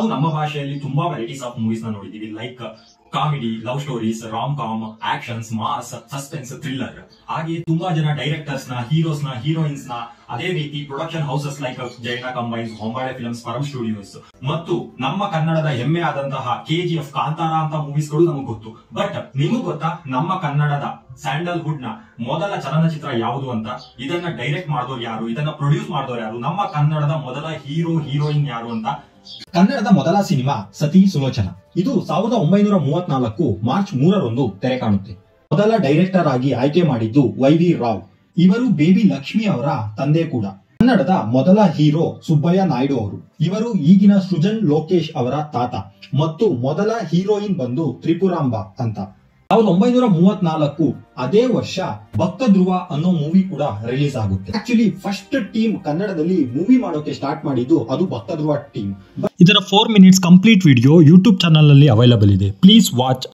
ನಾವು ನಮ್ಮ ಭಾಷೆಯಲ್ಲಿ ತುಂಬಾ ವೆರೈಟೀಸ್ ಆಫ್ ಮೂವೀಸ್ ನ ನೋಡಿದೀವಿ. Like comedy, love stories, rom com, actions, mass, suspense, thriller. ಹಾಗೆ ತುಂಬಾ ಜನ ಡೈರೆಕ್ಟರ್ಸ್ ನ, ಹೀರೋಸ್ ನ, ಹೀರೋಯಿನ್ಸ್ ನ, ಅದೇ ರೀತಿ ಪ್ರೊಡಕ್ಷನ್ ಹೌಸಸ್ ಲೈಕ್ ಜೈನ ಕಂಬೈನ್ಸ್, ಹೊಂಬಾಳೆ ಫಿಲ್ಮ್ಸ್, ಪರಂ ಸ್ಟುಡಿಯೋಸ್ ಮತ್ತು ನಮ್ಮ ಕನ್ನಡದ ಹೆಮ್ಮೆ ಆದಂತಹ KGF, ಕಾಂತಾರ ಅಂತ ಮೂವೀಸ್ ಗಳು ನಮಗೆ ಗೊತ್ತು. ಬಟ್ ನಿಮಗ್ ಗೊತ್ತಾ ನಮ್ಮ ಕನ್ನಡದ ಸ್ಯಾಂಡಲ್ವುಡ್ ನ ಮೊದಲ ಚಲನಚಿತ್ರ ಯಾವುದು ಅಂತ? ಇದನ್ನ ಡೈರೆಕ್ಟ್ ಮಾಡಿದವರು ಯಾರು? ಇದನ್ನ ಪ್ರೊಡ್ಯೂಸ್ ಮಾಡಿದವರು ಯಾರು? ನಮ್ಮ ಕನ್ನಡದ ಮೊದಲ ಹೀರೋ, ಹೀರೋಯಿನ್ ಯಾರು ಅಂತ? ಕನ್ನಡದ ಮೊದಲ ಸಿನಿಮಾ ಸತಿ ಸುಲೋಚನ. ಇದು 1934 ಮಾರ್ಚ್ 3ರಂದು ತೆರೆ ಕಾಣುತ್ತೆ. ಮೊದಲ ಡೈರೆಕ್ಟರ್ ಆಗಿ ಆಯ್ಕೆ ಮಾಡಿದ್ದು YV ರಾವ್. ಇವರು ಬೇಬಿ ಲಕ್ಷ್ಮಿ ಅವರ ತಂದೆ ಕೂಡ. ಕನ್ನಡದ ಮೊದಲ ಹೀರೋ ಸುಬ್ಬಯ್ಯ ನಾಯ್ಡು ಅವರು. ಇವರು ಈಗಿನ ಸೃಜನ್ ಲೋಕೇಶ್ ಅವರ ತಾತ. ಮತ್ತು ಮೊದಲ ಹೀರೋಯಿನ್ ಬಂದು ತ್ರಿಪುರಾಂಬ ಅಂತ. 1934 ಅದೇ ವರ್ಷ ಭಕ್ತ ಧ್ರುವ ಅನ್ನೋ ಮೂವಿ ಕೂಡ ರಿಲೀಸ್ ಆಗುತ್ತೆ. ಆಕ್ಚುಲಿ ಫಸ್ಟ್ ಟೀಮ್ ಕನ್ನಡದಲ್ಲಿ ಮೂವಿ ಮಾಡೋಕೆ ಸ್ಟಾರ್ಟ್ ಮಾಡಿದ್ದು ಅದು ಭಕ್ತ ಧ್ರುವ ಟೀಮ್. ಇದರ 4 minutes complete video YouTube channel ನಲ್ಲಿ ಅವೈಲಬಲ್ ಇದೆ. Please watch.